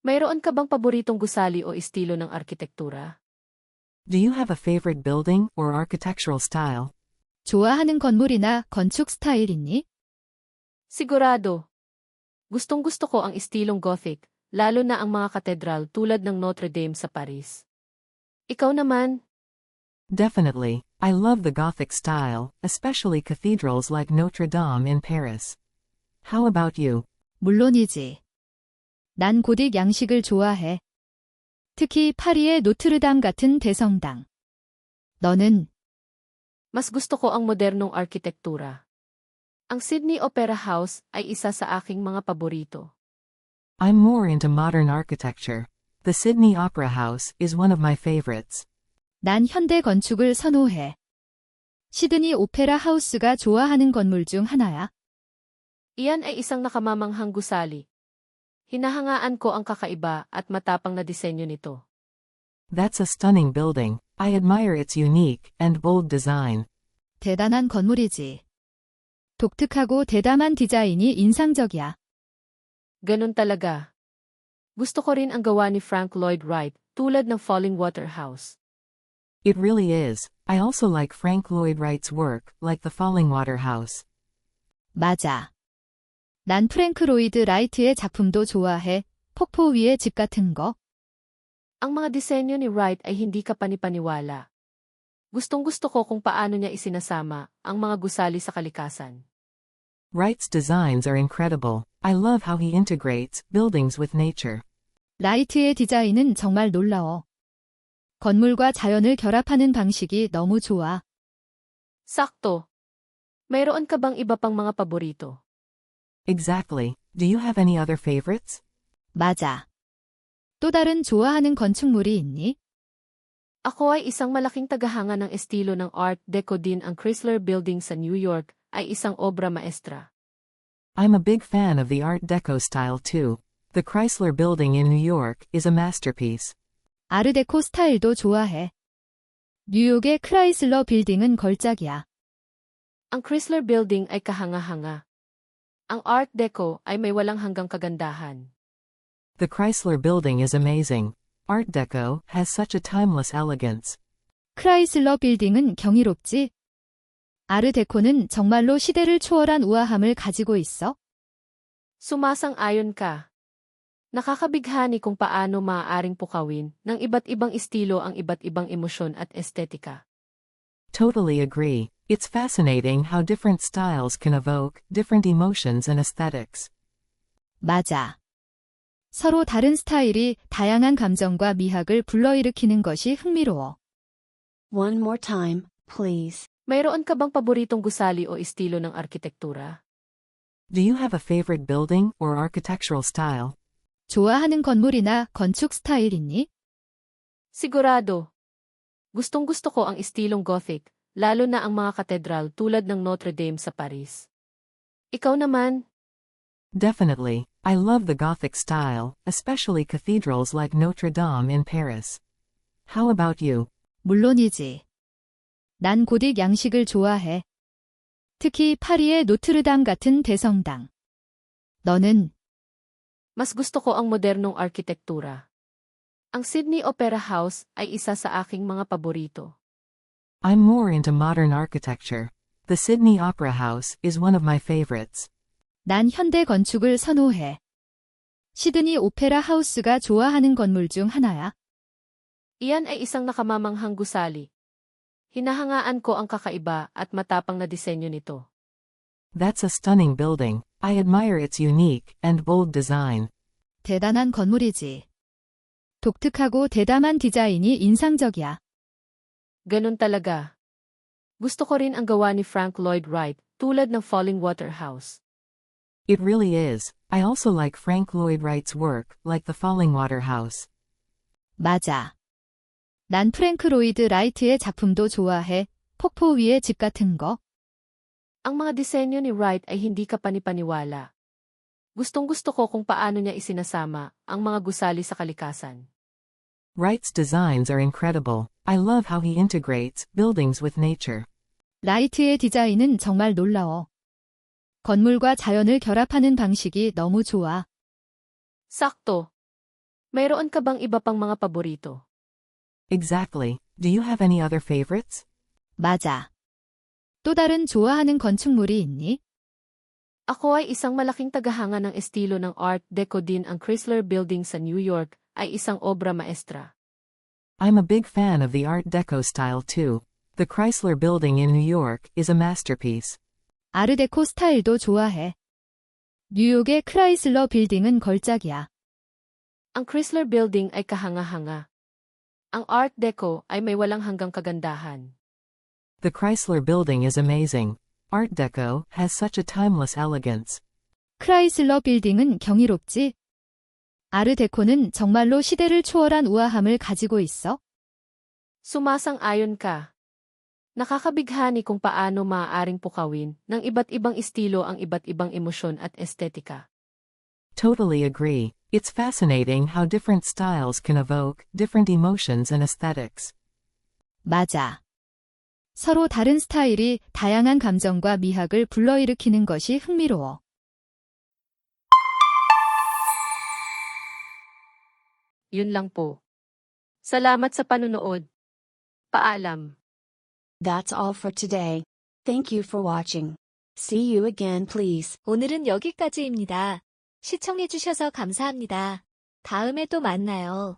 Mayroon ka bang paboritong gusali o estilo ng arkitektura? Do you have a favorite building or architectural style? 좋아하는 건물이나 건축 스타일 있니? Sigurado. Gustong-gusto ko ang estilong Gothic, lalo na ang mga katedral tulad ng Notre Dame sa Paris. Ikaw naman? Definitely, I love the Gothic style, especially cathedrals like Notre Dame in Paris. How about you? 물론이지. 난 고딕 양식을 좋아해. 특히 파리의 노트르담 같은 대성당. 너는? Mas gusto ko ang modernong arkitektura. Ang Sydney Opera House ay isa sa aking mga paborito. I'm more into modern architecture. The Sydney Opera House is one of my favorites. 난 현대 건축을 선호해. 시드니 오페라 하우스가 좋아하는 건물 중 하나야. Iyan ay isang nakamamanghang gusali. Hinahangaan ko ang kakaiba at matapang na disenyo nito. That's a stunning building. I admire its unique and bold design. 대단한 건물이지. 독특하고 대담한 디자인이 인상적이야. Ganun talaga. Gusto ko rin ang gawa ni Frank Lloyd Wright, tulad ng Falling Water House. It really is. I also like Frank Lloyd Wright's work, like the Falling Water House. 맞아. 난 프랭크 로이드 라이트의 작품도 좋아해. 폭포 위의 집 같은 거. Ang mga disenyo ni Wright ay hindi ka panipaniwala. Gustong-gusto ko kung paano niya isinasama ang mga gusali sa kalikasan. Wright's designs are incredible. I love how he integrates buildings with nature. 라이트의 디자인은 정말 놀라워. 건물과 자연을 결합하는 방식이 너무 좋아. Sakto. Mayroon ka bang iba pang mga paborito? Exactly. Do you have any other favorites? 맞아. 또 다른 좋아하는 건축물이 있니? Ako ay isang malaking tagahanga ng estilo ng Art Deco din. Ang Chrysler Building sa New York ay isang obra maestra. I'm a big fan of the Art Deco style too. The Chrysler Building in New York is a masterpiece. 아르데코 스타일도 좋아해. 뉴욕의 크라이슬러 빌딩은 걸작이야. Ang Chrysler Building ay kahanga-hanga. Ang Art Deco ay may walang hanggang kagandahan. The Chrysler Building is amazing. Art Deco has such a timeless elegance. 크라이슬러 빌딩은 경이롭지? 아르데코는 정말로 시대를 초월한 우아함을 가지고 있어? Sumasang-ayon ka. Nakakabighani kung paano maaaring pukawin ng iba't ibang estilo ang iba't ibang emosyon at estetika. Totally agree. It's fascinating how different styles can evoke different emotions and aesthetics. 맞아. 서로 다른 스타일이 다양한 감정과 미학을 불러일으키는 것이 흥미로워. One more time, please. Mayroon ka bang paboritong gusali o estilo ng arkitektura? Do you have a favorite building or architectural style? 좋아하는 건물이나 건축 스타일 있니? Sigurado. Gustong-gusto ko ang estilong Gothic, lalo na ang mga katedral tulad ng Notre Dame sa Paris. Ikaw naman? Definitely. I love the Gothic style, especially cathedrals like Notre Dame in Paris. How about you? 물론이지. 난 고딕 양식을 좋아해. 특히 파리의 노트르담 같은 대성당. 너는? Mas gusto ko ang modernong arkitektura. Ang Sydney Opera House ay isa sa aking mga paborito. I'm more into modern architecture. The Sydney Opera House is one of my favorites. 난 현대 건축을 선호해. 시드니 오페라 하우스가 좋아하는 건물 중 하나야. Iyan ay isang nakamamanghang gusali. Hinahangaan ko ang kakaiba at matapang na disenyo nito. That's a stunning building. I admire its unique and bold design. 대단한 건물이지. 독특하고 대담한 디자인이 인상적이야. Ganun talaga. Gusto ko rin ang gawa ni Frank Lloyd Wright, tulad ng Falling Water House. It really is. I also like Frank Lloyd Wright's work, like the Falling Water House. 맞아. 난 프랭크 로이드 라이트의 작품도 좋아해. 폭포 위의 집 같은 거. Ang mga disenyo ni Wright ay hindi ka panipaniwala. Gustong-gusto ko kung paano niya isinasama ang mga gusali sa kalikasan. Wright's designs are incredible. I love how he integrates buildings with nature. 라이트의 디자인은 정말 놀라워. 건물과 자연을 결합하는 방식이 너무 좋아. Sakto. Mayroon ka bang iba pang mga paborito? Exactly. Do you have any other favorites? 맞아. 또 다른 좋아하는 건축물이 있니? Ako ay isang malaking tagahanga ng estilo ng Art Deco din ang Chrysler Building sa New York ay isang obra maestra. I'm a big fan of the Art Deco style too. The Chrysler Building in New York is a masterpiece. 아르데코 스타일도 좋아해. 뉴욕의 크라이슬러 빌딩은 걸작이야. Ang Chrysler Building ay kahanga-hanga. Ang Art Deco ay may walang hanggang kagandahan. The Chrysler Building is amazing. Art Deco has such a timeless elegance. 크라이슬러 빌딩은 경이롭지? 아르데코는 정말로 시대를 초월한 우아함을 가지고 있어? Sumasang-ayon ka. Nakakabighani kung paano maaaring pukawin ng iba't ibang estilo ang iba't ibang emosyon at estetika. Totally agree. It's fascinating how different styles can evoke different emotions and aesthetics. 맞아. 서로 다른 스타일이 다양한 감정과 미학을 불러일으키는 것이 흥미로워. Yun lang po. Salamat sa panunood. Paalam. That's all for today. Thank you for watching. See you again, please. 오늘은 여기까지입니다. 시청해주셔서 감사합니다. 다음에 또 만나요.